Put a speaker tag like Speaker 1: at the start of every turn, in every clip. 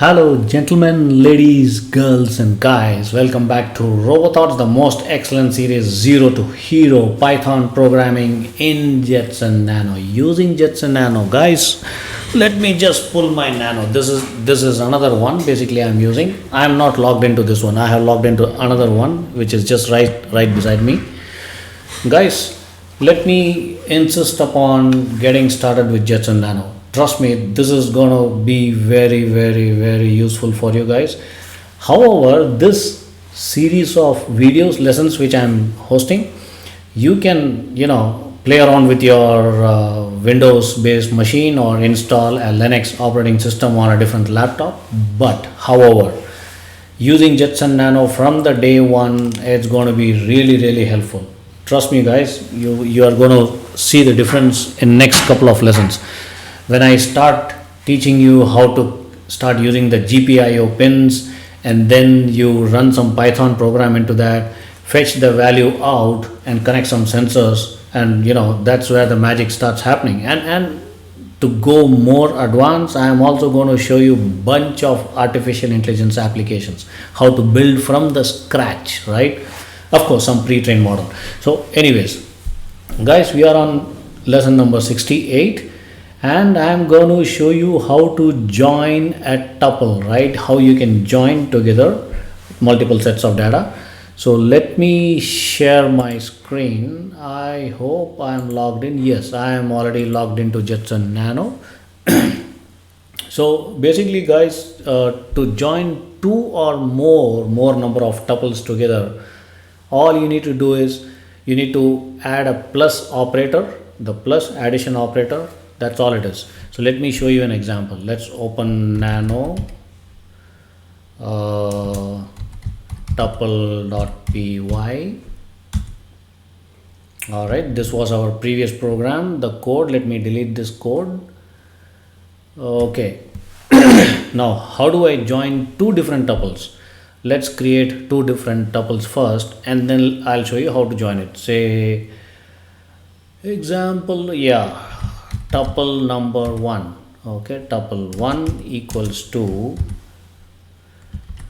Speaker 1: Hello, gentlemen, ladies, girls, and guys. Welcome back to RoboThoughts, the most excellent series Zero to Hero Python programming in Jetson Nano. Using Jetson Nano, guys. Let me just pull my Nano. This is another one. Basically, I am not logged into this one. I have logged into another one, which is just right beside me, guys. Let me insist upon getting started with Jetson Nano. Trust me, this is going to be very useful for you guys. However, this series of videos lessons which I'm hosting, you can play around with your Windows based machine or install a Linux operating system on a different laptop. But however, using Jetson Nano from the day one, it's going to be really helpful. Trust me guys, you are going to see the difference in next couple of lessons. When I start teaching you how to start using the GPIO pins, and then you run some Python program into that, fetch the value out and connect some sensors, and that's where the magic starts happening. And to go more advanced, I am also going to show you bunch of artificial intelligence applications, how to build from the scratch, right? Of course, some pre-trained model. So anyways, guys, we are on lesson number 68. And I am going to show you how to join a tuple, right? How you can join together multiple sets of data. So let me share my screen. I hope I am logged in. Yes, I am already logged into Jetson Nano. So basically guys, to join two or more number of tuples together, all you need to do is you need to add a plus operator, the plus addition operator. That's all it is. So let me show you an example. Let's open nano tuple.py. All right, this was our previous program. The code, let me delete this code. Okay. Now how do I join two different tuples? Let's create two different tuples first, and then I'll show you how to join it. Say example, tuple number 1. Okay, tuple 1 equals to,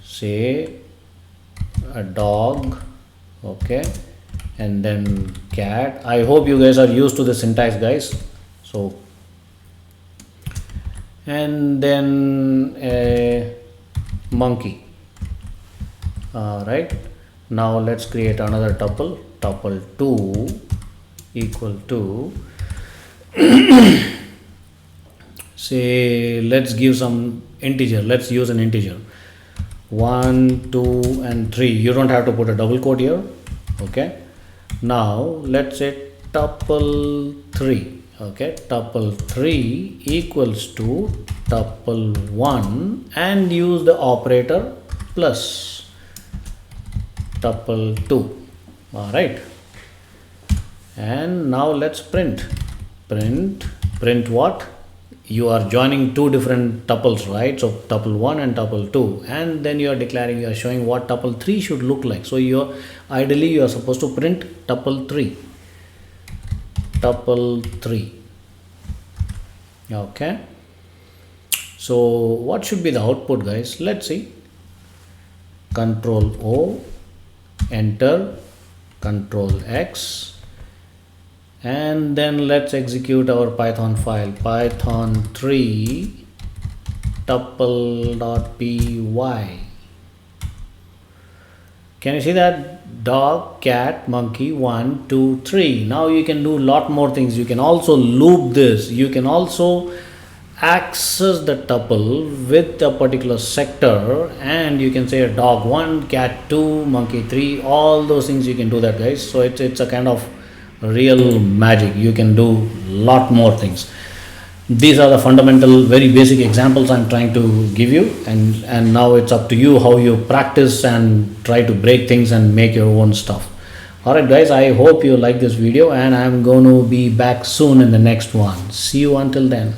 Speaker 1: say, a dog. Okay, and then cat. I hope you guys are used to the syntax, guys. So, and then a monkey. All right, now let's create another tuple. Tuple 2 equal to, say, let's give some integer. Let's use an integer 1, 2 and 3. You don't have to put a double quote here. Okay, now let's say tuple 3. Okay, tuple 3 equals to tuple 1 and use the operator plus tuple 2. All right, and now let's print what? You are joining two different tuples, right? So tuple 1 and tuple 2, and then you are declaring, you are showing what tuple 3 should look like. So ideally you are supposed to print tuple 3. Okay, so what should be the output, guys? Let's see. Control O, enter, Control X, and then let's execute our Python file, python 3 tuple.py. Can you see that? Dog, cat, monkey, 1, 2, 3. Now you can do a lot more things. You can also loop this. You can also access the tuple with a particular sector, and you can say a dog 1, cat 2, monkey 3. All those things you can do that, guys. So it's a kind of real magic. You can do lot more things. These are the fundamental, very basic examples I'm trying to give you, and now it's up to you how you practice and try to break things and make your own stuff. Alright guys, I hope you like this video, and I'm going to be back soon in the next one. See you until then.